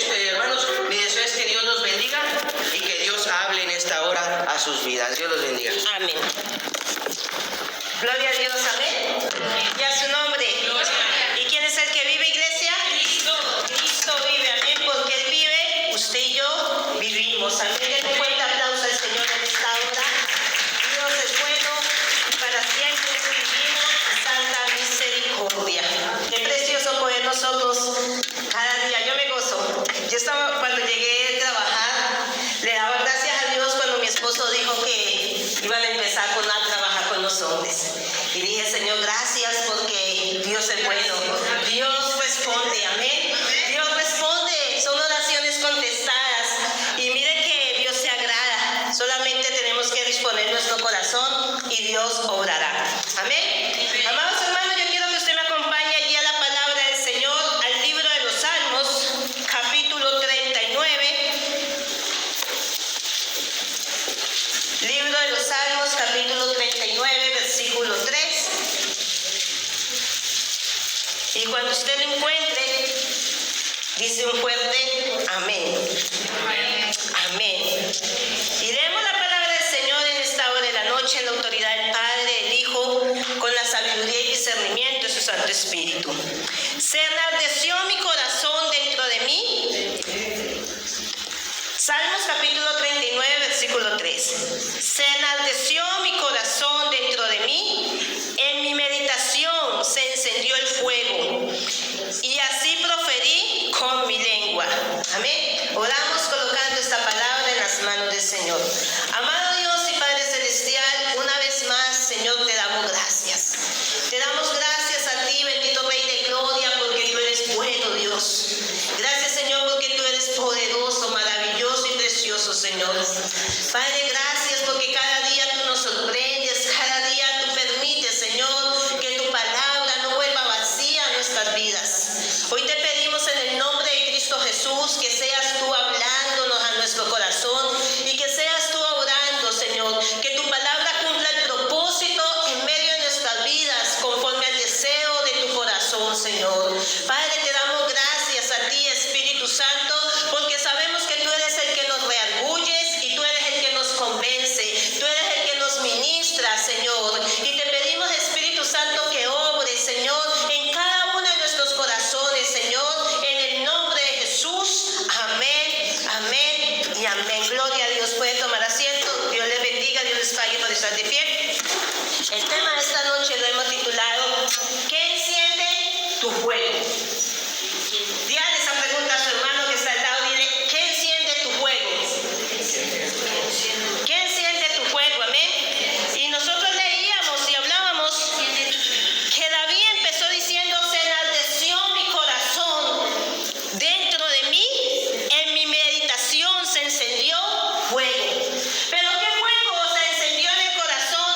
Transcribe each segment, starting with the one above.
hermanos, mi deseo es que Dios los bendiga y que Dios hable en esta hora a sus vidas. Dios los bendiga. Amén. Gloria a Dios, amén. Y a su nombre. ¿Y quién es el que vive, iglesia? Cristo. Cristo vive, amén. Porque Él vive, usted y yo vivimos. Amén. Denle un fuerte aplauso al Señor en esta hora. Dios es bueno y para siempre vivimos en santa misericordia. Qué precioso poder nosotros cada día. Yo me gozo. Yo estaba, cuando llegué a trabajar, le daba gracias a Dios cuando mi esposo dijo que iban a empezar a trabajar con los hombres. Y dije, Señor, gracias porque Dios es bueno. Dios responde, amén. Dios responde, son oraciones contestadas. Y mire que Dios se agrada. Solamente tenemos que disponer nuestro corazón y Dios obrará. Amén. Amados hermanos, yo quiero que usted me acompañe allí a la palabra del Señor, al libro de los Salmos, capítulo 39. Libro de los Salmos, capítulo 39, versículo 3. Y cuando usted lo encuentre, dice un fuerte amén. Amén. Amén. Y leemos la palabra del Señor en esta hora de la noche, en la autoridad del Padre, del Hijo, con la sabiduría y discernimiento de su Santo Espíritu. Se enardeció mi corazón dentro de mí. Salmos capítulo 39, versículo 3. Se enardeció mi corazón dentro de mí, en mi meditación se encendió el fuego, y así proferí con mi lengua. Amén. Oramos colocando esta palabra en las manos del Señor. Amado Dios y Padre Celestial, una vez más, Señor, te damos gracias. Te damos gracias a ti, bendito Rey de Gloria, porque tú eres bueno, Dios. Gracias, Señor, porque tú eres poderoso, maravilloso y precioso, Señor. Padre, gracias porque cada día tú nos sorprendes, cada día tú permites, Señor, que tu palabra no vuelva vacía a nuestras vidas. Hoy te pedimos en el nombre de Cristo Jesús que seas tú hablándonos a nuestro corazón y que seas tú obrando, Señor, que tu palabra cumpla el propósito en medio de nuestras vidas conforme al deseo de tu corazón, Señor. Padre, te damos gracias a ti, Espíritu Santo, porque sabemos que tú eres el que nos reargulles y tú eres el que nos convence, tú eres el que nos ministra, Señor. Y te pedimos, Espíritu Santo, que obre, Señor, en cada uno de nuestros corazones, Señor, en el nombre de Jesús. Amén, amén y amén. Gloria a Dios. Puede tomar asiento. Dios les bendiga, Dios les pague por estar de pie. El tema de esta noche lo hemos titulado ¿Qué enciende tu fuego? Dígale esa pregunta a su hermano que está al lado. Dile, ¿qué enciende tu fuego? ¿Qué enciende tu fuego? Amén. Y nosotros leíamos y hablábamos que David empezó diciendo, se enalteció mi corazón dentro de mí, en mi meditación se encendió fuego. Pero ¿qué fuego se encendió en el corazón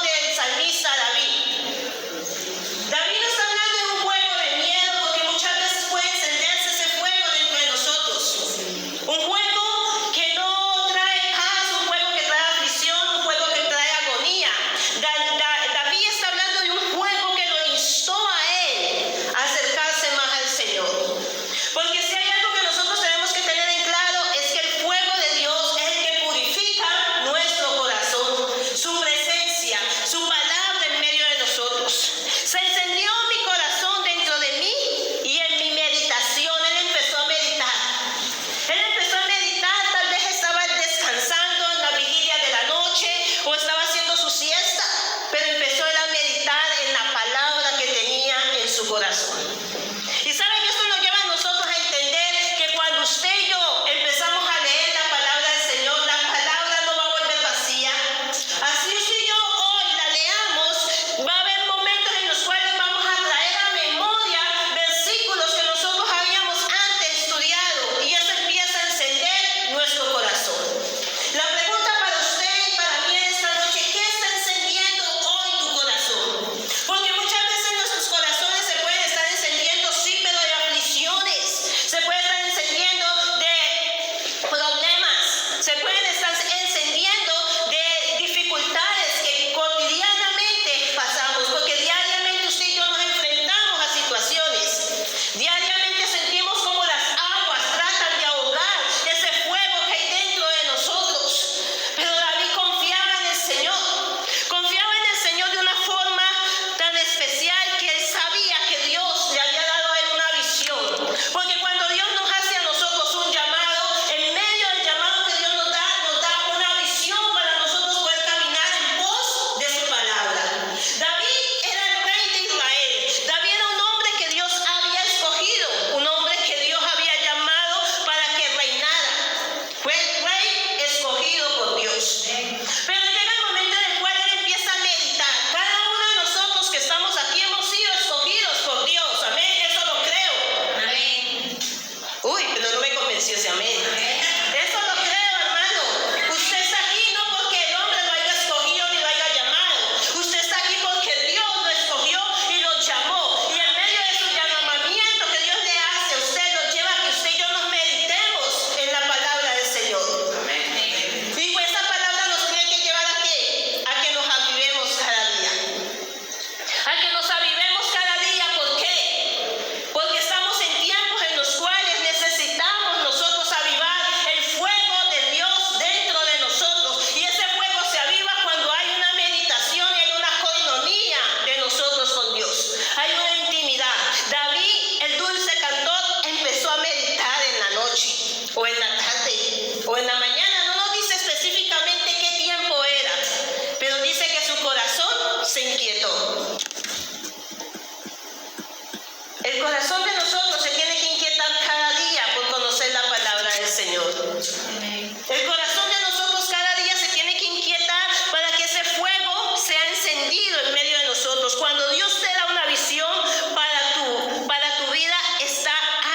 El corazón de nosotros cada día se tiene que inquietar para que ese fuego sea encendido en medio de nosotros. Cuando Dios te da una visión para tu vida,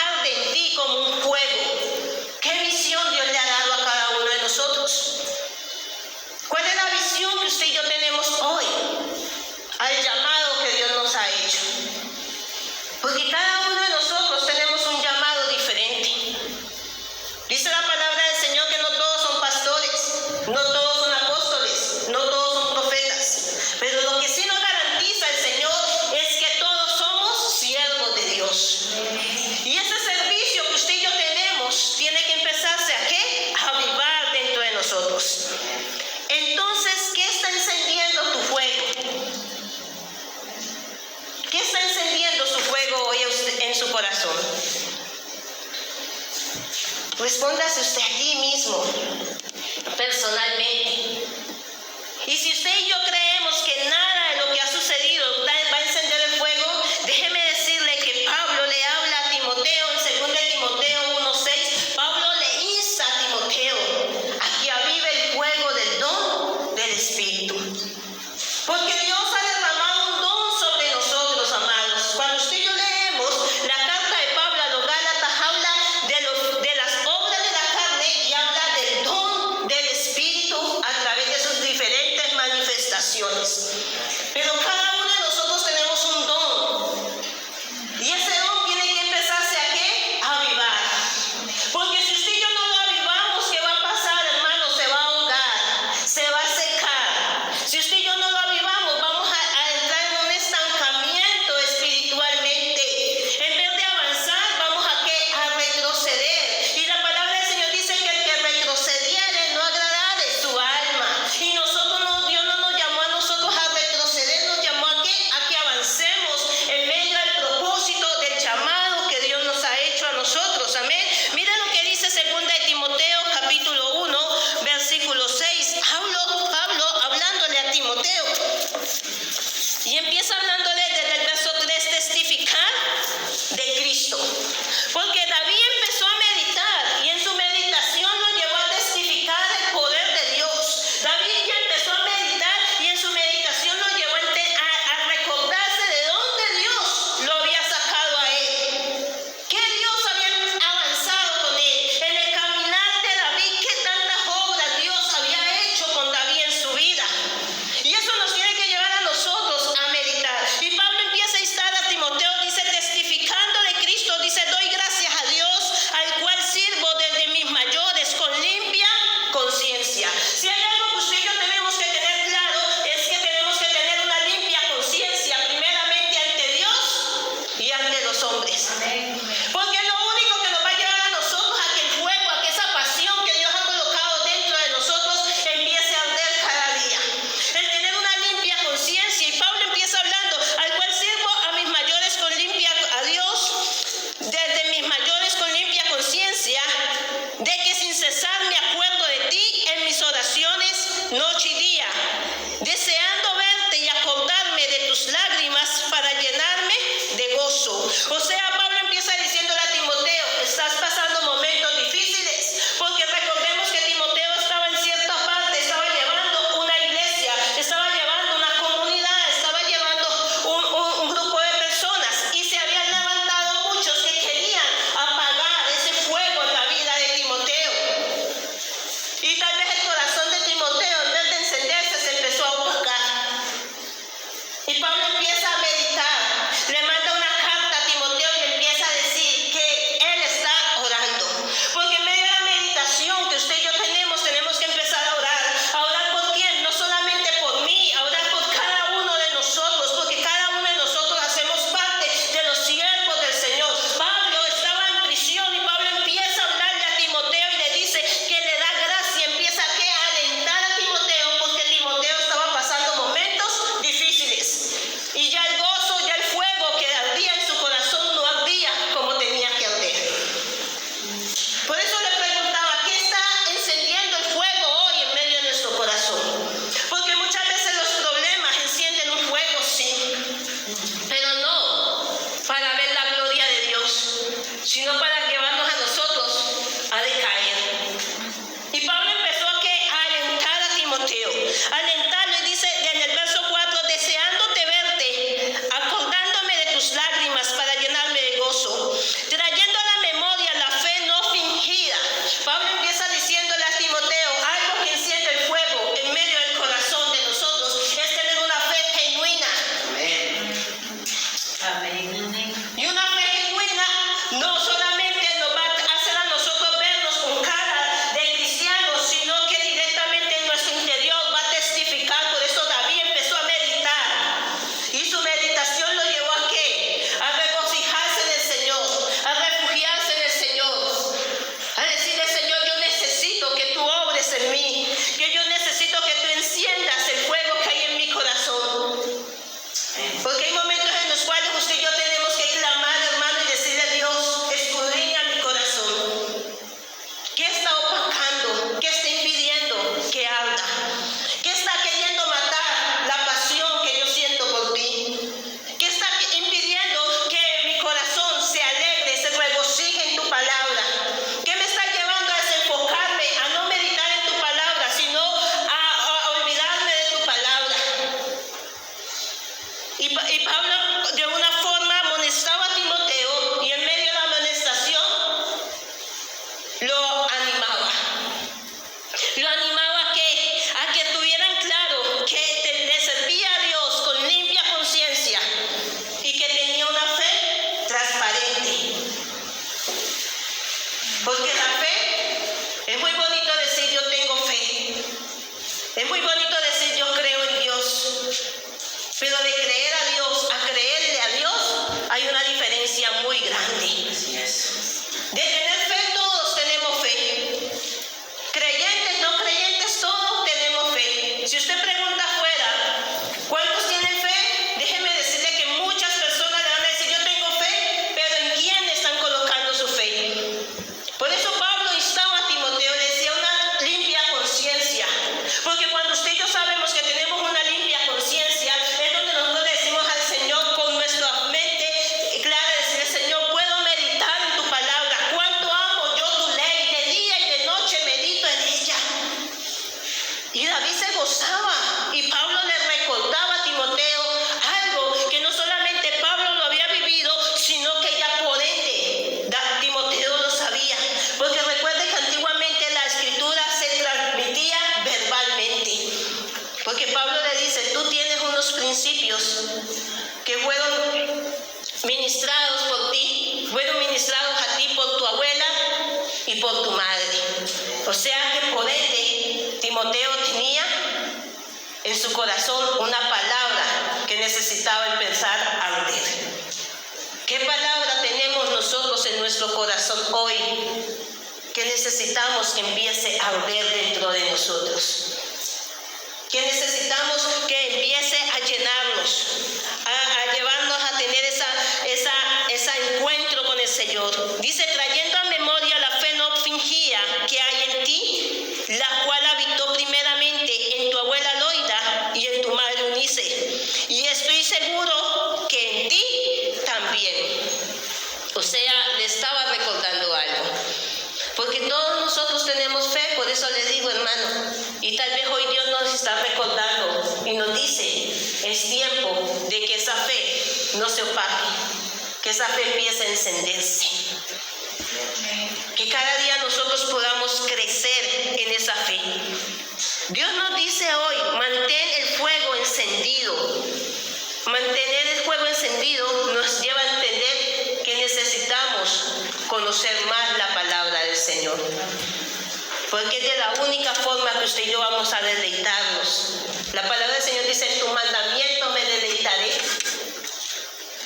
arde en ti como un fuego. ¿Qué visión Dios le ha dado a cada uno de nosotros? ¿Cuál es la visión que usted y yo tenemos hoy al llamado que Dios nos ha hecho? Porque cada uno de nosotros tenemos un llamado diferente. Dice la palabra del Señor que no todos son pastores, no todos son apóstoles, no todos son profetas. Pero lo que sí nos garantiza el Señor es que todos somos siervos de Dios. Y ese servicio que usted y yo tenemos tiene que empezarse ¿a qué? A avivar dentro de nosotros. Entonces, ¿qué está encendiendo tu fuego? ¿Qué está encendiendo su fuego hoy en su corazón? Respóndase usted aquí mismo, personalmente. Y si usted y yo creemos que nada de lo que ha sucedido va a encender el fuego, déjeme decirle que Pablo le habla a Timoteo en 2 Timoteo 1:6. Pablo le insta a Timoteo a que avive el fuego del don del Espíritu. Porque Dios ha derramado un don sobre nosotros, amados. Cuando usted y yo leemos la carta de Pablo a los Gálatas, habla de las obras de la carne y habla del don del Espíritu a través de sus diferentes manifestaciones. Porque la fe, es muy bonito decir yo tengo fe. Es muy bonito decir yo creo en Dios. Pero de creer a Dios a creerle a Dios hay una diferencia muy grande. Así es. De tener fe, todos tenemos fe. Creyentes, no creyentes, todos tenemos fe. Si usted pregunta afuera, ¿cuántos tienen fe? Déjeme decirle que muchas personas le van a decir, yo tengo fe, pero ¿en quién están colocando su fe? Por eso Pablo instaba a Timoteo, le decía una limpia conciencia. Porque cuando usted y yo sabemos que tenemos una limpia conciencia, es donde nosotros le decimos al Señor con nuestra mente clara, decirle, Señor, puedo meditar en tu palabra. Cuánto amo yo tu ley, de día y de noche medito en ella. Y David se gozaba, y Pablo le recordaba a Timoteo algo que no solamente Pablo lo había vivido, sino que ya por ende Timoteo lo sabía. Porque recuerde que antiguamente la escritura se transmitía verbalmente. Porque Pablo le dice, tú tienes unos principios que fueron ministrados por ti, fueron ministrados a ti por tu abuela y por tu madre. O sea que por ende Timoteo tenía en su corazón una palabra que necesitaba empezar a arder. ¿Qué palabra tenemos nosotros en nuestro corazón hoy que necesitamos que empiece a arder dentro de nosotros? Que necesitamos que empiece a llenarnos, a llevarnos a tener ese encuentro con el Señor. Dice, trayendo a memoria la fe no fingida que hay en ti, la cual habitó primeramente en tu abuela Loida y en tu madre Eunice. Y estoy seguro que en ti también. O sea, le estaba recordando algo. Porque todos nosotros tenemos fe, por eso le digo, hermano, y tal vez hoy Dios nos está recordando y nos dice, es tiempo de que esa fe no se opaque, que esa fe empiece a encenderse. Que cada día nosotros podamos crecer en esa fe. Dios nos dice hoy, mantén el fuego encendido. Mantener el fuego encendido nos lleva a entender que necesitamos conocer más la palabra del Señor. Porque es de la única forma que usted y yo vamos a deleitarnos. La palabra del Señor dice, en tu mandamiento me deleitaré.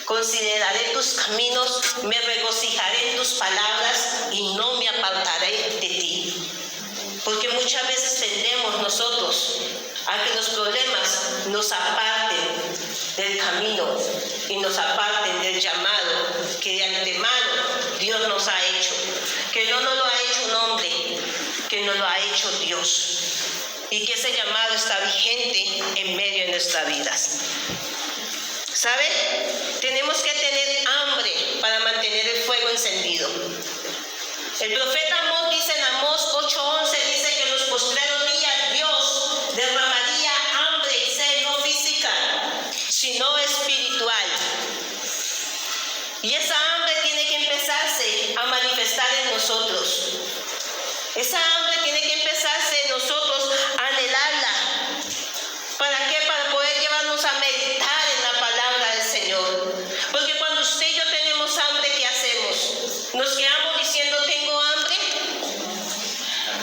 Consideraré tus caminos, me regocijaré en tus palabras y no me apartaré de ti. Porque muchas veces tendemos nosotros a que los problemas nos aparten del camino y nos aparten del llamado que de antemano Dios nos ha hecho. Que no nos lo ha hecho un hombre, que nos lo ha hecho Dios. Y que ese llamado está vigente en medio de nuestras vidas. ¿Sabe? Tenemos que tener hambre para mantener el fuego encendido. El profeta Amós dice en Amós 8:11, dice que en los postreros días Dios derramaría hambre y sed no física, sino espiritual. Y esa hambre tiene que empezarse a manifestar en nosotros. Esa hambre tiene que empezarse en nosotros a anhelarla. ¿Para qué? Para poder llevarnos a meditar en la palabra del Señor. Porque cuando usted y yo tenemos hambre, ¿qué hacemos? ¿Nos quedamos diciendo tengo hambre?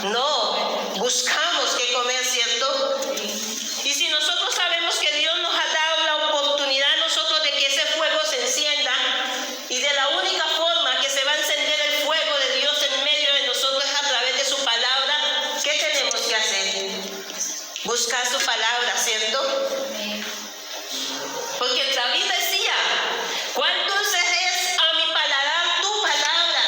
No, buscamos qué comer, ¿cierto? Y si nosotros sabemos que Dios nos ha dado la oportunidad a nosotros de que ese fuego se encienda, y de la única forma que se va a encender el fuego de Dios en medio de nosotros es a través de su palabra, ¿qué tenemos que hacer? Buscar su palabra, ¿cierto? Porque David decía, cuán dulce es a mi paladar tu palabra.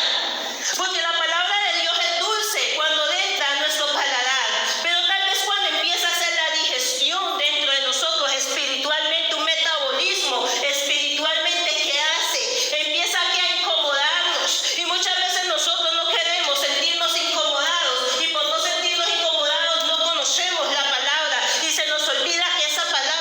Porque la palabra de Dios es dulce cuando entra a nuestro paladar. Pero tal vez cuando empieza a hacer la digestión dentro de nosotros espiritualmente, un metabolismo espiritualmente que hace, empieza aquí a incomodarnos. Y muchas veces nosotros no queremos sentirnos incomodados. Y por no sentirnos incomodados no conocemos la palabra. Y se nos olvida que esa palabra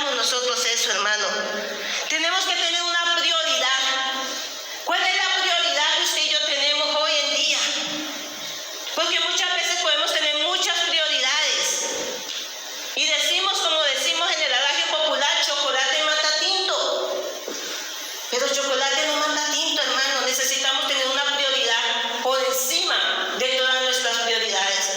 necesitamos nosotros eso, hermano. Tenemos que tener una prioridad. ¿Cuál es la prioridad que usted y yo tenemos hoy en día? Porque muchas veces podemos tener muchas prioridades. Y decimos, como decimos en el adagio popular, chocolate mata tinto. Pero chocolate no mata tinto, hermano. Necesitamos tener una prioridad por encima de todas nuestras prioridades.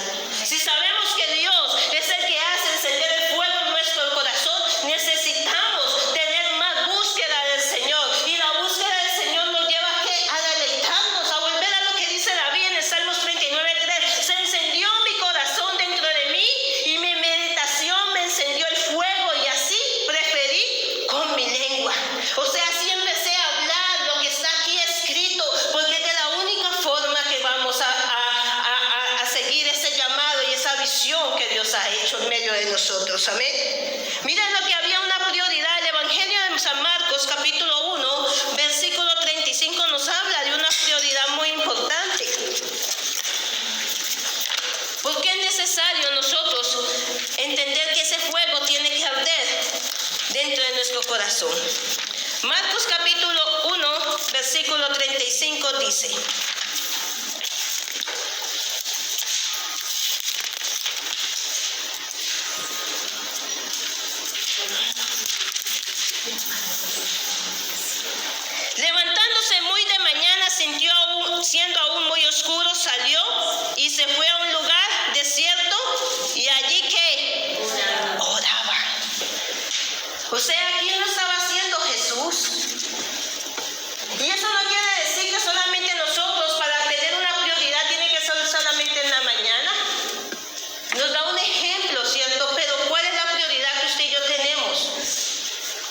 Si sabemos que Dios es el que hace encender el fuego en nuestro corazón, necesitamos tener más búsqueda del Señor. Y la búsqueda del Señor nos lleva a deleitarnos, a volver a lo que dice David en el Salmos 39:3. Se encendió mi corazón dentro de mí y mi meditación me encendió el fuego, y así preferí con mi lengua. O sea, así empecé a hablar lo que está aquí escrito, porque es de la única forma que vamos a seguir ese llamado y esa visión que Dios ha hecho en medio de nosotros. Amén. Miren lo que había una prioridad. El Evangelio de San Marcos, capítulo 1, versículo 35, nos habla de una prioridad muy importante. Porque es necesario nosotros entender que ese fuego tiene que arder dentro de nuestro corazón. Marcos capítulo 1, versículo 35 dice: levantándose muy de mañana, siendo aún muy oscuro, salió y se fue a un lugar desierto, y allí que oraba. O sea, ¿quién lo estaba haciendo? Jesús. Y eso no quiere decir que solamente nosotros, para tener una prioridad, tiene que ser solamente en la mañana. Nos da un ejemplo, ¿cierto? Pero ¿cuál es la prioridad que usted y yo tenemos?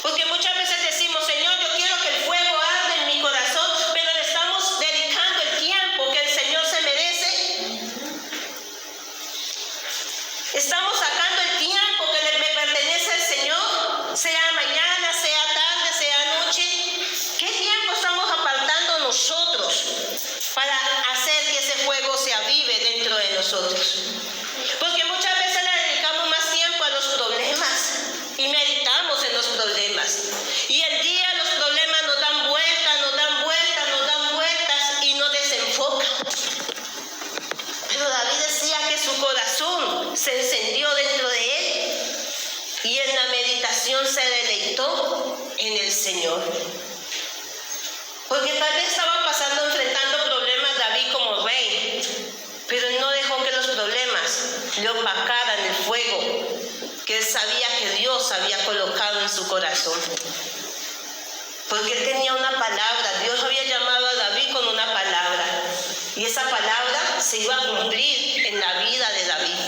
Porque muchas veces decimos: Señor, yo quiero que el fuego arde en mi corazón, pero le estamos dedicando el tiempo que el Señor se merece. Estamos sacando el tiempo que le pertenece al Señor, sea mañana, sea tarde, sea noche. ¿Qué tiempo estamos apartando nosotros para hacer que ese fuego se avive dentro de nosotros? Porque muchas veces le dedicamos más tiempo a los problemas y meditamos en los problemas. Y el día los problemas nos dan vueltas, nos dan vueltas, nos dan vueltas y nos desenfocan. Pero David decía que su corazón se encendió dentro de él y en la meditación se deleitó en el Señor. Porque tal vez estaba enfrentando problemas David como rey, pero él no dejó que los problemas le opacaran el fuego que él sabía que Dios había colocado en su corazón. Porque él tenía una palabra. Dios había llamado a David con una palabra, y esa palabra se iba a cumplir en la vida de David.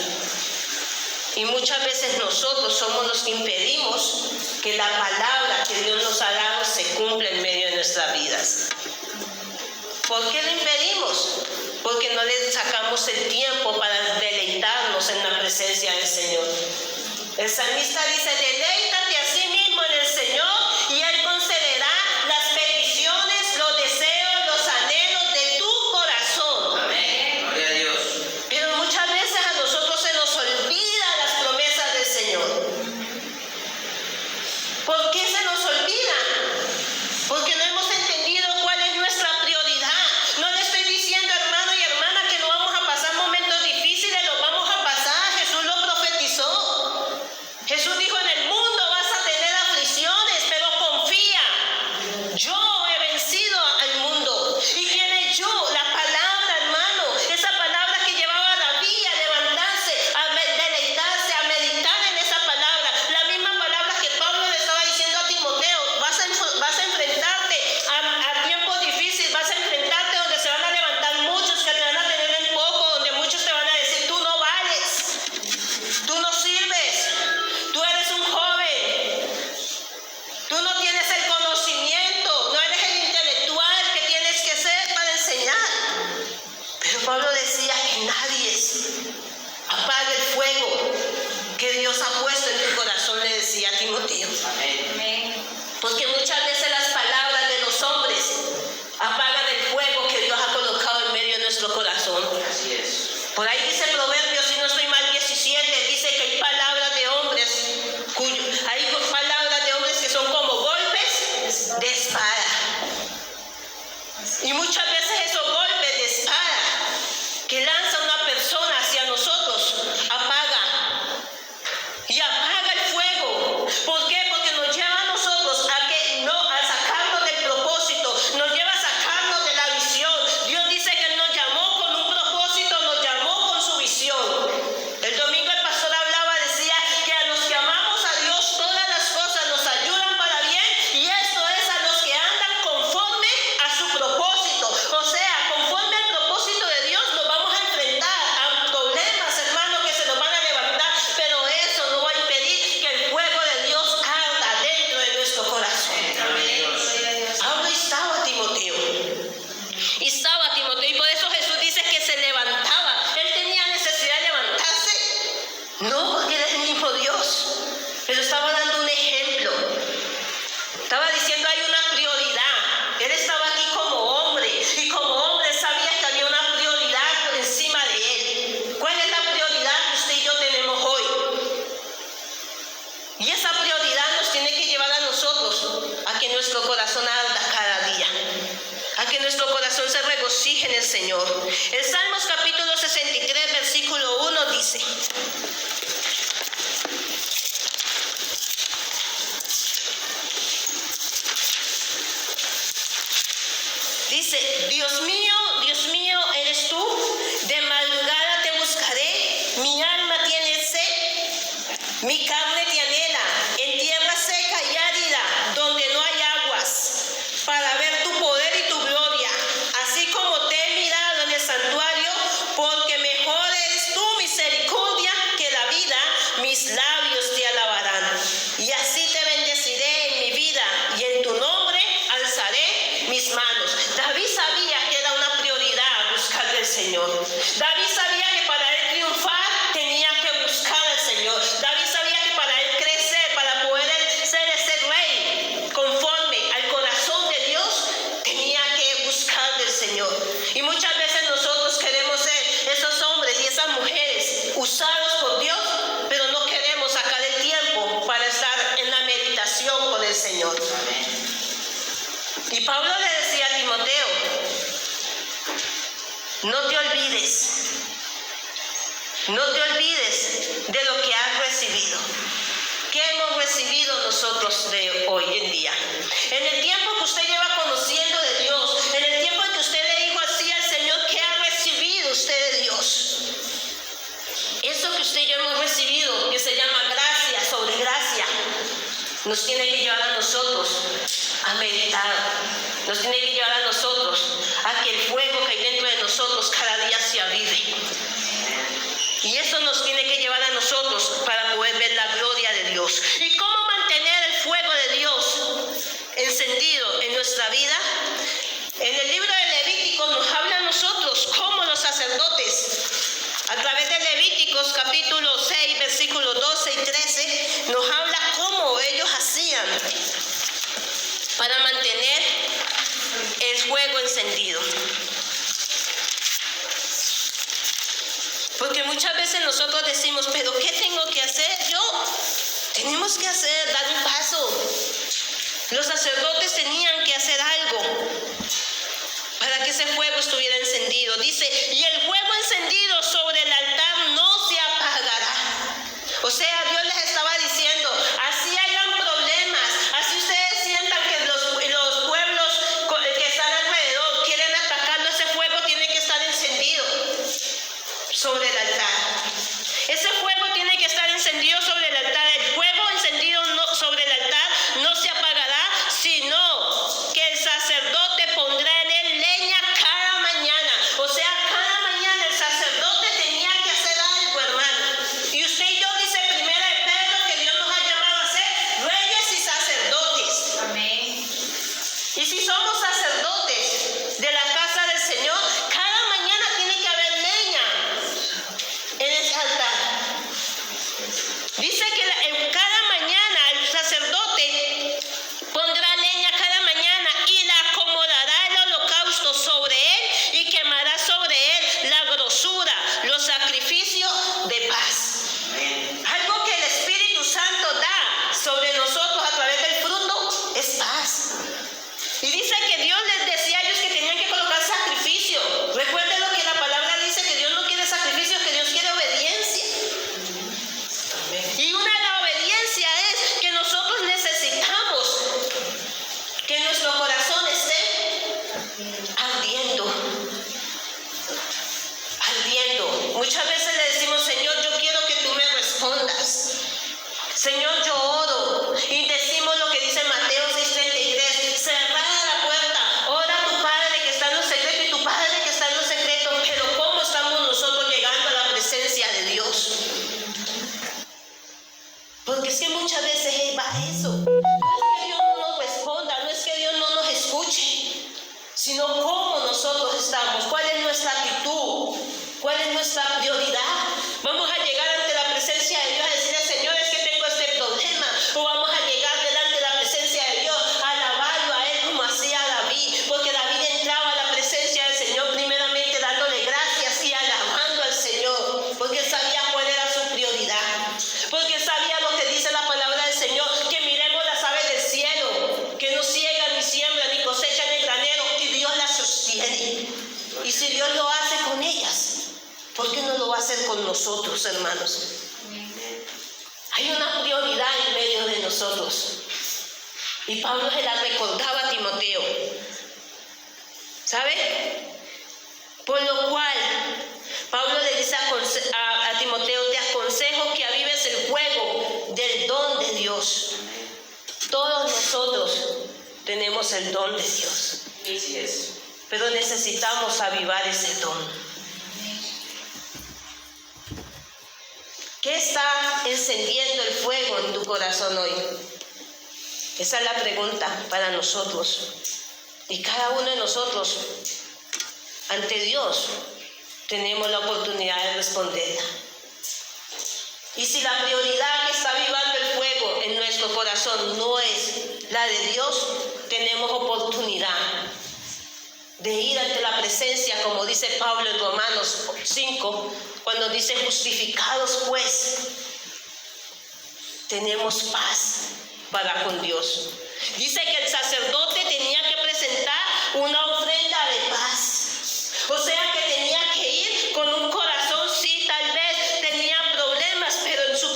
Y muchas veces nosotros somos los que impedimos que la palabra que Dios nos ha dado se cumpla en medio de nuestras vidas. ¿Por qué lo impedimos? Porque no le sacamos el tiempo para deleitarnos en la presencia del Señor. El salmista dice: deleítate a sí mismo en el Señor, y Él concederá las peticiones, los deseos, los anhelos de tu corazón. Amén. Gloria a Dios. Pero muchas veces a nosotros se nos olvidan las promesas del Señor. ¿Por qué se nos olvida? Porque no hemos entendido cuál es nuestra prioridad. No le estoy diciendo, hermano y hermana, que no vamos a pasar momentos difíciles, los vamos a pasar. Jesús lo profetizó. Jesús dijo: en el mundo vas a tener aflicciones, pero confía. Yo he vencido al mundo. ¿Y quién es yo? La palabra, hermano. Esa palabra que llevaba a David a levantarse, a deleitarse, a meditar en esa palabra. La misma palabra que Pablo le estaba diciendo a Timoteo: vas a enfrentarte a tiempos difíciles, vas a enfrentarte donde se van a levantar muchos que te van a tener en poco, donde muchos te van a decir: tú no vales, tú no sirves, tú eres un joven, tú no tienes el conocimiento, no eres el intelectual que tienes que ser para enseñar. Pero Pablo decía que nadie apague el fuego que Dios ha puesto en tu corazón, le decía a Timoteo. Amén. Porque muchas veces las palabras de los hombres apagan el fuego que Dios ha colocado en medio de nuestro corazón. Así es. Por ahí dice Proverbios, si no estoy mal, 17, dice que hay palabras de hombres, hay palabras el mismo Dios, pero estaba dando un ejemplo. Estaba diciendo hay una prioridad. Él estaba aquí como hombre y como hombre sabía que había una prioridad por encima de él. ¿Cuál es la prioridad que usted y yo tenemos hoy? Y esa prioridad nos tiene que llevar a nosotros a que nuestro corazón arda cada día, a que nuestro corazón se regocije en el Señor. El Salmos capítulo 63, versículo 1 dice: Dios mío, eres tú, de madrugada te buscaré, mi alma tiene sed, mi carne te anhela, en tierra seca y árida, donde no hay aguas, para ver tu poder y tu gloria, así como te he mirado en el santuario, porque mejor eres tú misericordia que la vida, mis labios te alabarán, y así te bendeciré en mi vida, y en tu nombre alzaré mis manos. David sabía que era una prioridad buscar al Señor. David sabía que para él triunfar tenía que buscar al Señor. David sabía que para él crecer, para poder ser ese rey conforme al corazón de Dios, tenía que buscar del Señor. Y muchas veces nosotros queremos ser esos hombres y esas mujeres usados por Dios, pero no queremos sacar el tiempo para estar en la meditación con el Señor. Y Pablo le decía a Timoteo: no te olvides de lo que has recibido. ¿Qué hemos recibido nosotros de hoy en día? En el tiempo que usted lleva conociendo de Dios, en el tiempo en que usted le dijo así al Señor, ¿qué ha recibido usted de Dios? Eso que usted y yo hemos recibido, que se llama gracia sobre gracia, nos tiene que llevar a nosotros a meditar, nos tiene que llevar a nosotros a que el fuego que hay dentro de nosotros cada día se avive. Y eso nos tiene que llevar a nosotros para poder ver la gloria de Dios. ¿Y cómo mantener el fuego de Dios encendido en nuestra vida? En el libro de Levítico nos habla a nosotros cómo los sacerdotes, a través de Levíticos capítulo 6, versículos 12 y 13, nos habla cómo ellos hacían para mantener el fuego encendido. Porque muchas veces nosotros decimos, pero ¿qué tengo que hacer yo? Tenemos que dar un paso. Los sacerdotes tenían que hacer algo para que ese fuego estuviera encendido. Dice, y el fuego encendido sobre el altar no se apagará. O sea, Dios les estaba diciendo, así hayan problemas, así ustedes sientan que los pueblos que están alrededor quieren atacarlo, ese fuego tiene que estar encendido sobre el altar. Ese fuego tiene que estar encendido sobre el altar. El fuego encendido sobre el altar no se apagará, sino que el sacerdote pondrá en él leña cada mañana. O sea, cada mañana el sacerdote tenía que hacer algo, hermano. Y usted y yo, dice Primera de Pedro, que Dios nos ha llamado a ser reyes y sacerdotes. Amén. Y si somos sacerdotes de la casa del Señor, cada mañana tiene que haber leña en ese altar. Dice que cada mañana el sacerdote pondrá leña cada mañana y la acomodará el holocausto sobre él y quemará sobre él la grosura, los sacrificios de paz. Algo que el Espíritu Santo da sobre nosotros a través del fruto es paz. Y dice que Dios les decía a ellos que tenían que colocar sacrificio. Recuerden lo que la palabra dice, que Dios no quiere sacrificios, que Dios quiere obediencia. Y una de la obediencia es que nosotros necesitamos que nuestro corazón esté ardiendo. Muchas veces le decimos, Señor, yo quiero que tú me respondas. Señor, yo oro. Y decimos lo que dice Mateo 6:33, cerrada la puerta, ora a tu Padre que está en lo secreto y tu Padre que está en lo secreto. Pero ¿cómo estamos nosotros llegando a la presencia de Dios? Porque es que muchas veces va eso. No es que Dios no nos responda, no es que Dios no nos escuche, sino cómo nosotros estamos, cuál es nuestra actitud, cuál es nuestra prioridad. Vamos a llegar ante la presencia de Dios a decirle, con nosotros, hermanos. Hay una prioridad en medio de nosotros. Y Pablo se la recordaba a Timoteo. ¿Sabe? Por lo cual, Pablo le dice a Timoteo, te aconsejo que avives el fuego del don de Dios. Todos nosotros tenemos el don de Dios. Así es. Pero necesitamos avivar ese don. ¿Qué está encendiendo el fuego en tu corazón hoy? Esa es la pregunta para nosotros. Y cada uno de nosotros, ante Dios, tenemos la oportunidad de responderla. Y si la prioridad que está avivando el fuego en nuestro corazón no es la de Dios, tenemos oportunidad de ir ante la presencia, como dice Pablo en Romanos 5, cuando dice, justificados pues, tenemos paz para con Dios. Dice que el sacerdote tenía que presentar una ofrenda de paz. O sea que tenía que ir con un corazón, sí, tal vez tenía problemas, pero en su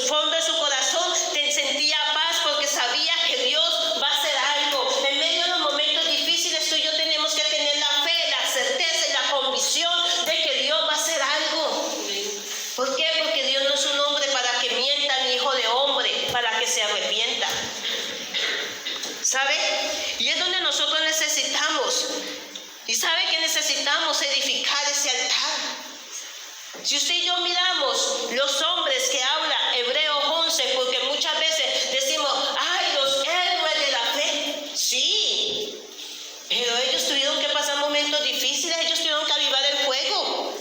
fondo de su corazón sentía paz porque sabía que Dios va a hacer algo. En medio de los momentos difíciles, tú y yo tenemos que tener la fe, la certeza y la convicción de que Dios va a hacer algo. ¿Por qué? Porque Dios no es un hombre para que mienta, ni hijo de hombre para que se arrepienta. ¿Sabe? Y es donde nosotros necesitamos. ¿Y sabe que necesitamos edificar ese altar? Si usted y yo miramos los hombres que habla Hebreos 11, porque muchas veces decimos, ay, los héroes de la fe. Sí, pero ellos tuvieron que pasar momentos difíciles, ellos tuvieron que avivar el fuego.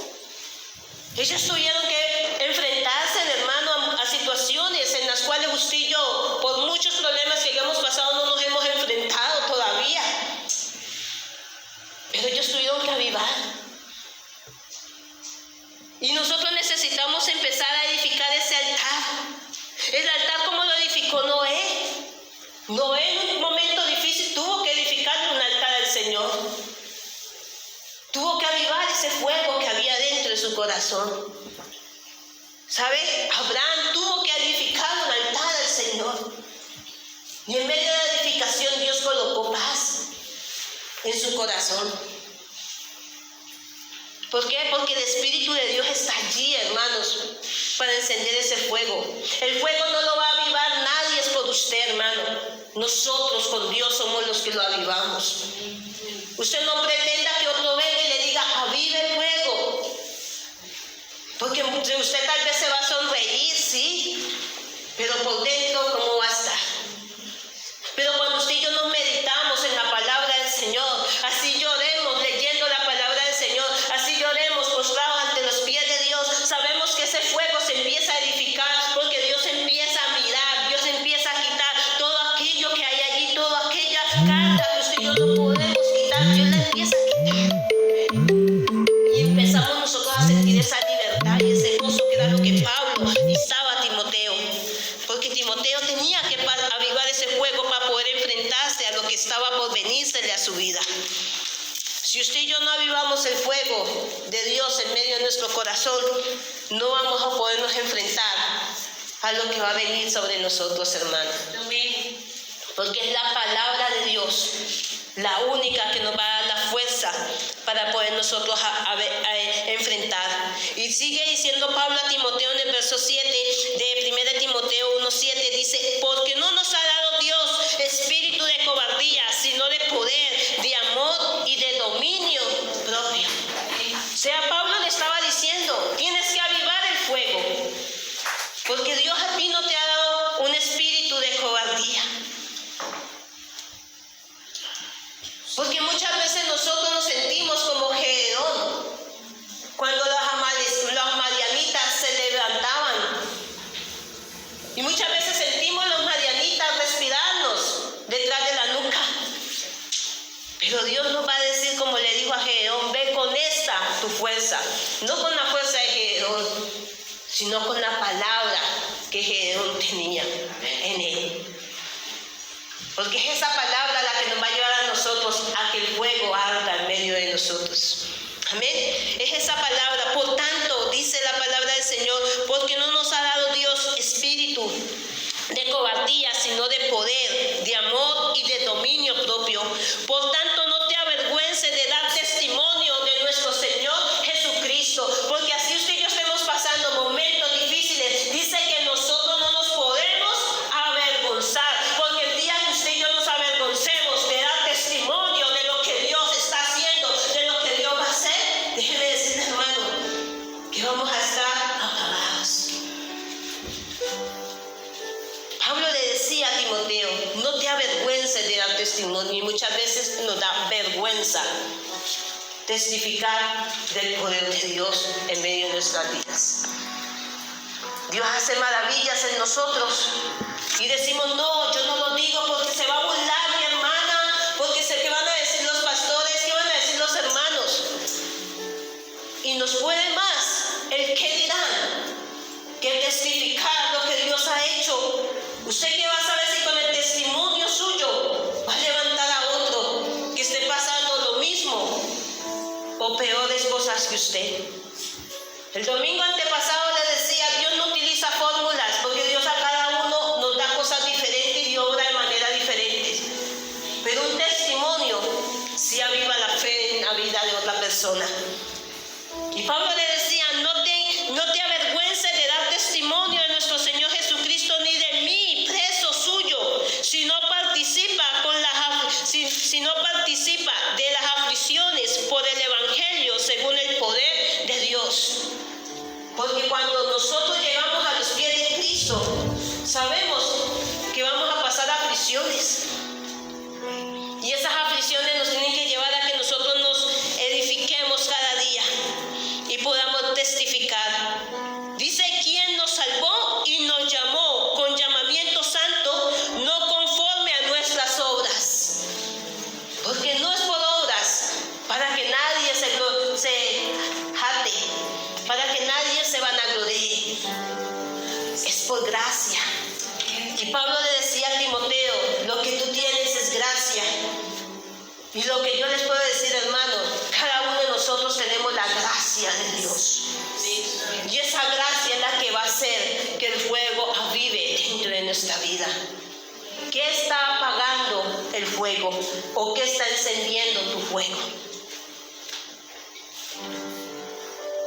Ellos tuvieron que enfrentarse, hermano, a situaciones en las cuales usted y yo, por muchos problemas que hemos pasado, no nos hemos enfrentado todavía. Pero ellos tuvieron que avivar. Y nosotros necesitamos empezar a edificar ese altar. El altar como lo edificó Noé. Noé en un momento difícil tuvo que edificar un altar al Señor. Tuvo que avivar ese fuego que había dentro de su corazón. ¿Sabe? Abraham tuvo que edificar un altar al Señor. Y en medio de la edificación Dios colocó paz en su corazón. ¿Por qué? Porque el Espíritu de Dios está allí, hermanos, para encender ese fuego. El fuego no lo va a avivar nadie, es por usted, hermano. Nosotros con Dios somos los que lo avivamos. Usted no pretenda que otro venga y le diga, avive el fuego. Porque usted tal vez se va a sonreír, sí, pero por dentro, ¿cómo va a estar? Pero cuando usted y yo nos meditamos en la palabra del Señor, así lloremos leyendo la palabra del Señor, así lloremos postrados ante los pies de Dios, sabemos que ese fuego se empieza a edificar, porque Dios empieza a mirar, Dios empieza a quitar todo aquello que hay allí, toda aquella carga que usted y yo no podemos quitar, Dios la empieza a quitar. Y empezamos nosotros a sentir esa libertad y ese gozo, que era lo que Pablo estaba a Timoteo. Porque Timoteo tenía que avivar ese fuego para poder enfrentarse a lo que estaba por venírsele a su vida. Si usted y yo no avivamos el fuego de Dios en medio de nuestro corazón, no vamos a podernos enfrentar a lo que va a venir sobre nosotros, hermanos. Porque es la palabra de Dios la única que nos va a dar la fuerza para poder nosotros enfrentar. Y sigue diciendo Pablo a Timoteo en el verso 7 de 1 Timoteo 1:7, dice, porque no nos ha dado Dios espíritu de cobardía, sino de poder, de amor y de dominio propio. O sea, Pablo le estaba diciendo, tienes que avivar el fuego, porque Dios a ti no te ha dado un espíritu de cobardía. Porque muchas veces nosotros nos sentimos como Gedeón, cuando los madianitas se levantaban. Y muchas veces sentimos los madianitas respirarnos detrás de la nuca. Pero Dios nos va a decir, como le dijo a Gedeón, ve con esta tu fuerza. No con la fuerza de Gedeón, sino con la palabra que Gedeón tenía en él. Porque es esa palabra la que nos va a llevar a nosotros a que el fuego arda en medio de nosotros. Amén. Es esa palabra. Por tanto, dice la palabra del Señor, porque no nos ha dado Dios espíritu de cobardía, sino de poder, de amor y de dominio propio. Por tanto, no te avergüences de dar testimonio de nuestro Señor Jesucristo, porque así usted y yo estemos pasando momentos difíciles. Dice que nosotros no nos podemos avergonzar, porque el día que usted y yo nos avergoncemos de dar testimonio de lo que Dios está haciendo, de lo que Dios va a hacer, déjeme decirle, hermano, que vamos a estar acabados. Pablo le decía a Timoteo, no te avergüences de dar testimonio, y muchas veces nos da vergüenza testificar del poder de Dios en medio de nuestras vidas. Dios hace maravillas en nosotros y decimos, no, yo no lo digo porque se va a burlar mi hermana, porque sé que van a decir los pastores, que van a decir los hermanos. Y nos puede más el qué dirán que testificar lo que Dios ha hecho. ¿Usted qué va a saber si con el testimonio suyo va a levantar a otro que esté pasando lo mismo o peores cosas que usted? El domingo antepasado le decía, Dios no utiliza fórmulas, porque Dios a cada uno nos da cosas diferentes y obra de manera diferente. Pero un testimonio sí aviva la fe en la vida de otra persona. Y Pablo le decía, no te avergüences de dar testimonio de nuestro Señor Jesucristo, ni de mí, preso suyo, si no participa de las aflicciones por el Evangelio según el poder de Dios. Porque cuando nosotros llegamos a los pies de Cristo, sabemos que vamos a pasar aflicciones. Y esas aflicciones nos tienen que llevar a que nosotros nos edifiquemos cada día y podamos testificar. Dice, ¿quién nos salvó y nos llamó con llamamiento santo, no conforme a nuestras obras? Porque no es por obras, para que nadie se jate, para que nadie se vanagloríe. Es por gracia. Y Pablo le decía a Timoteo, lo que tú tienes es gracia. Y lo que yo les puedo decir, hermanos, cada uno de nosotros tenemos la gracia de Dios. Y esa gracia es la que va a hacer que el fuego avive dentro de nuestra vida. ¿Qué está apagando el fuego? ¿O qué está encendiendo tu fuego?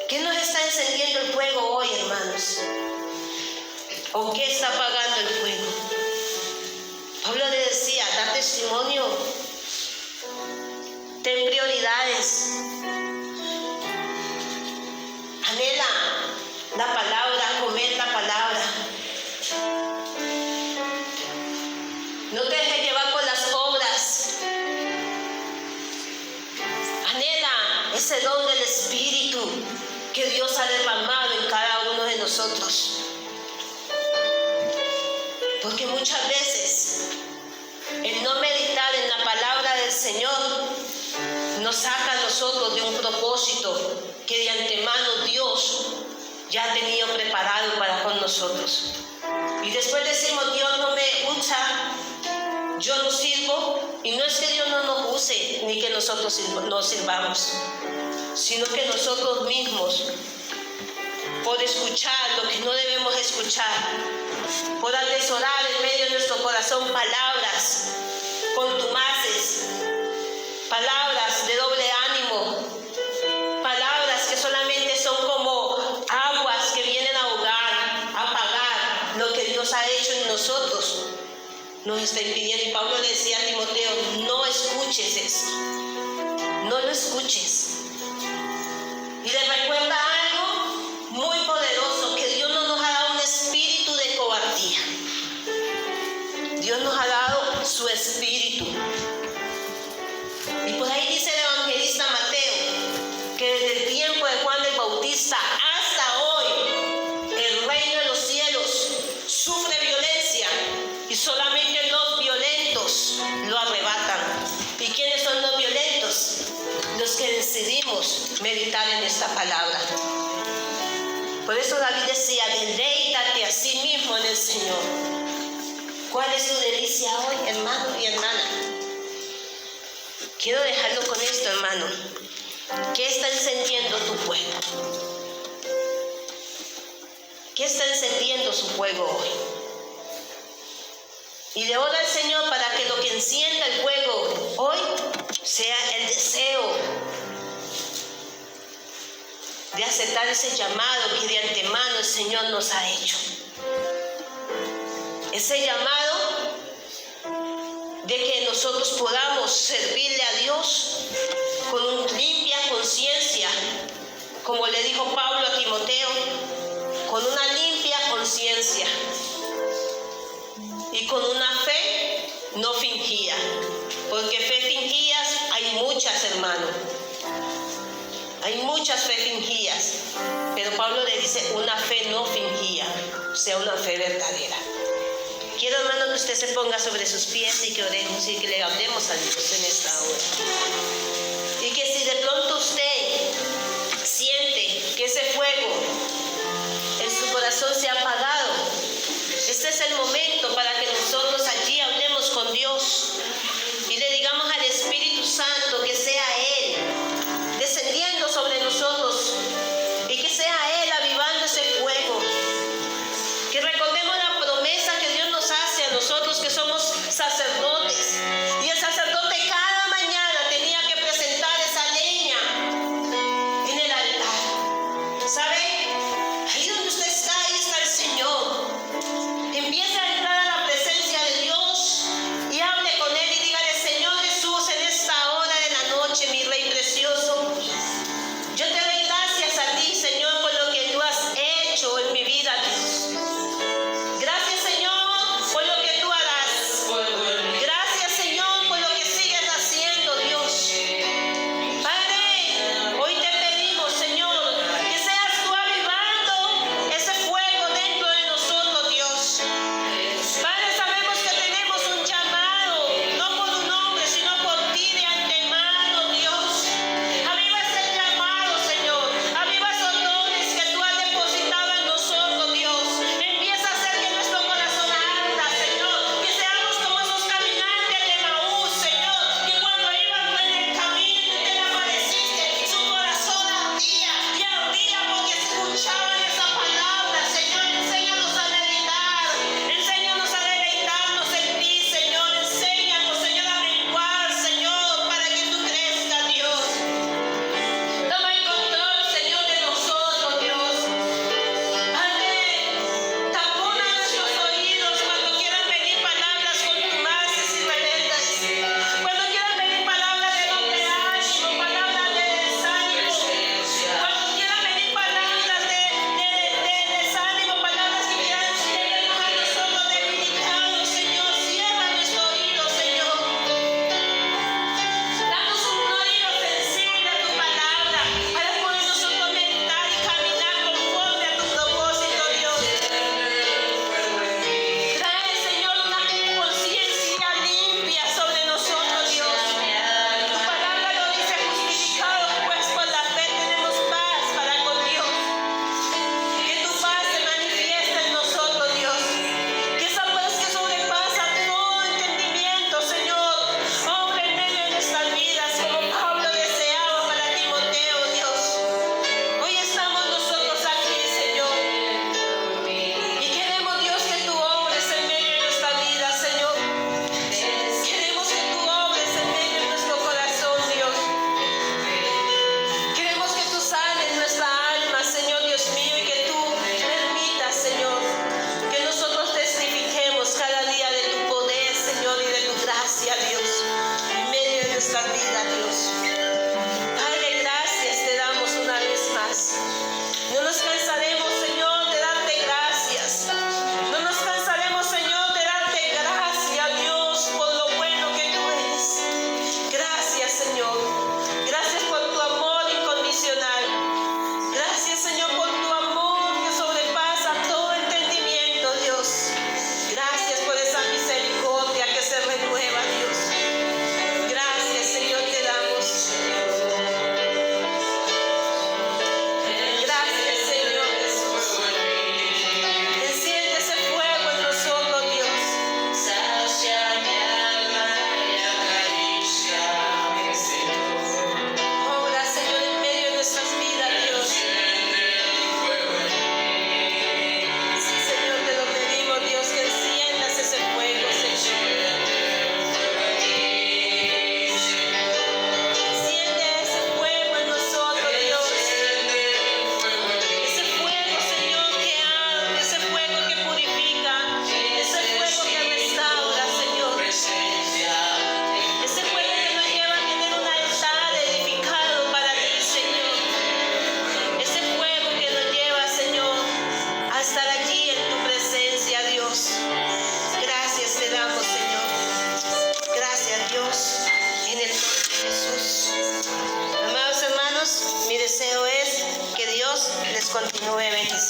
¿Qué nos está encendiendo el fuego hoy, hermanos? ¿O qué está apagando el fuego? Pablo le decía, da testimonio. Ten prioridades. Anhela la palabra, comer la palabra. No te dejes llevar por las obras. Anhela ese don del Espíritu que Dios ha derramado en cada uno de nosotros. Porque muchas veces el no meditar en la palabra del Señor nos saca a nosotros de un propósito que de antemano Dios ya ha tenido preparado para con nosotros. Y después decimos, Dios no me usa, yo no sirvo. Y no es que Dios no nos use ni que nosotros no sirvamos, sino que nosotros mismos, por escuchar lo que no debemos escuchar, por atesorar en medio de nuestro corazón palabras contumaces, palabras de doble ánimo, palabras que solamente son como aguas que vienen a ahogar, a apagar lo que Dios ha hecho en nosotros, nos está impidiendo. Y Pablo le decía a Timoteo, no escuches esto, no lo escuches. Y le recuerda algo muy poderoso, que Dios no nos ha dado un espíritu de cobardía. Dios nos ha dado su espíritu. Y por ahí dice el evangelista Mateo, que desde el tiempo de Juan el Bautista hasta hoy, el reino de los cielos sufre violencia y solamente los violentos lo arrebatan. ¿Y quiénes son los violentos? Los que decidimos meditar en esta palabra. Por eso David decía, deleítate a sí mismo en el Señor. ¿Cuál es tu delicia hoy, hermano y hermana? Quiero dejarlo con esto, hermano. ¿Qué está encendiendo tu fuego? ¿Qué está encendiendo su fuego hoy? Y le oro al Señor para que lo que encienda el fuego hoy sea el deseo de aceptar ese llamado que de antemano el Señor nos ha hecho. Ese llamado de que nosotros podamos servirle a Dios con una limpia conciencia, como le dijo Pablo a Timoteo, con una limpia conciencia y con una fe no fingida, porque fe fingidas hay muchas, hermano. Hay muchas fe fingidas, pero Pablo le dice una fe no fingida, o sea, una fe verdadera. Quiero, hermano, que usted se ponga sobre sus pies y que oremos y que le hablemos a Dios en esta hora. Y que si de pronto usted siente que ese fuego en su corazón se ha apagado, este es el momento para que nosotros allí hablemos con Dios y le digamos al Espíritu Santo que sea Él descendiendo sobre nosotros y que sea Él avivando ese fuego. Que recordemos la promesa que Dios nos hace a nosotros que somos sacerdotes, y el sacerdote cada mañana tenía que presentar esa leña en el altar. ¿Sabe? Ahí donde usted está, ahí está el Señor. Empieza a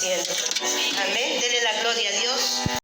asiento.